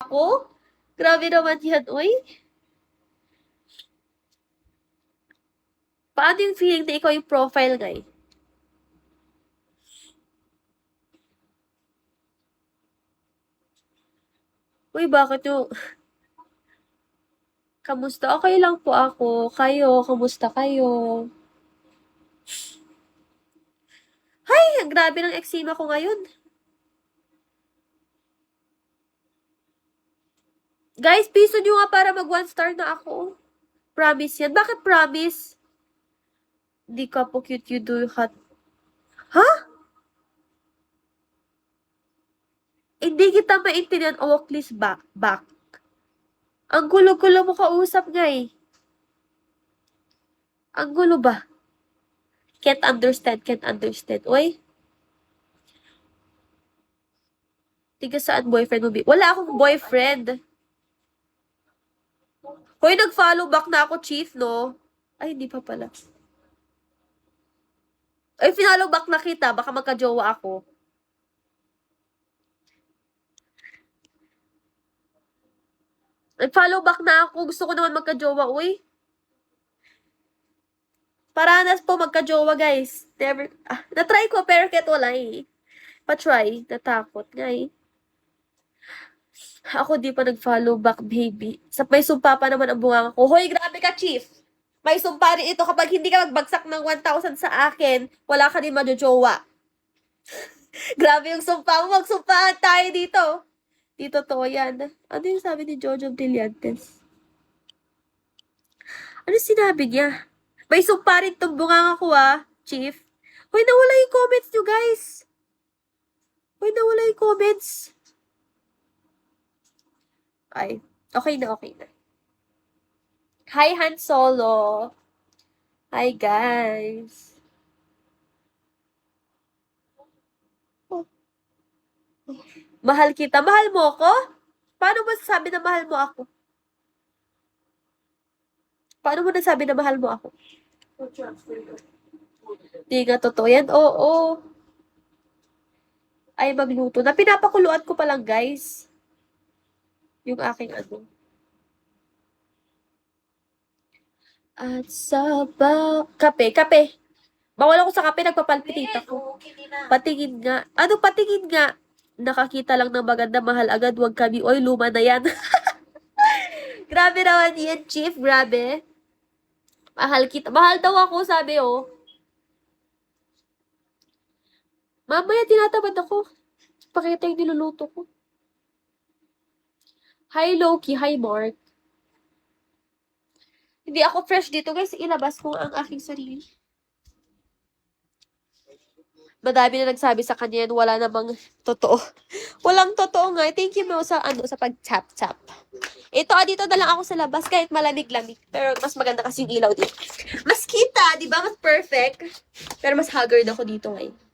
ako? Grabe naman yan, uy. Paano yung feeling na ikaw yung profile guy? Uy, bakit yung... Kamusta? Okay lang po ako. Kayo, kamusta kayo? Ay, grabe ng eczema ko ngayon. Guys, piso nyo nga para mag 1 star na ako. Promise yan. Bakit promise? Di ka po cute, you do hot. Ha? Hindi kita maintindihan. Oh, please back. Ang gulo-gulo mo kausap nga eh. Ang gulo ba? Can't understand. Uy. Tiga saan boyfriend mo? Wala akong boyfriend. Hoy, nag-follow back na ako, chief, no? Ay, hindi pa pala. Ay, finallow back na kita. Baka magka-jowa ako. Nag-follow back na ako. Gusto ko naman magka-jowa, uy. Paranas po magka-jowa, guys. Never, na-try ko, pero kahit wala eh. Pa-try. Natakot nga eh. Ako di pa nag-follow back, baby. May sumpa pa naman ang bunga ko. Hoy, grabe ka, chief. May sumpa rin ito. Kapag hindi ka magbagsak ng 1,000 sa akin, wala ka din majojowa. Grabe yung sumpa mo. Magsumpahan tayo dito. Di totoo yan. Ano yung sabi ni Jojo Brillantes? Ano sinabi niya? May sumpa rin itong bunga ko, chief. Hoy, nawala yung comments nyo, guys. Hoy, nawala yung comments. Ay, okay na. Hi, Han Solo. Hi, guys. Mahal kita. Mahal mo ako? Paano mo sabi na mahal mo ako? Paano mo nasabi na mahal mo ako? Di nga totoo yan. Oo. Ay, magluto. Na pinapakuluan ko pa lang, guys. Yung aking ano. At sa kape. Bawal ako sa kape, nagpapalpitate ako. Patingin nga. Ano patingin nga? Nakakita lang ng maganda, mahal agad, wag kami. Oy, luma na yan. Grabe naman yan, chief. Grabe. Mahal kita. Mahal daw ako, sabi oh. Mamaya tinatamad ako. Pakita yung niluluto ko. Hi, Loki. Hi, Mark. Hindi ako fresh dito, guys. Ilabas ko ang aking sarili. Madami na nagsabi sa kanya yan, wala namang totoo. Walang totoo nga. Thank you mo sa pag-tap-tap. Ito, dito na lang ako sa labas kahit malamig-lamig. Pero mas maganda kasi yung ilaw dito. Mas kita, di ba? Mas perfect. Pero mas haggard ako dito ngayon.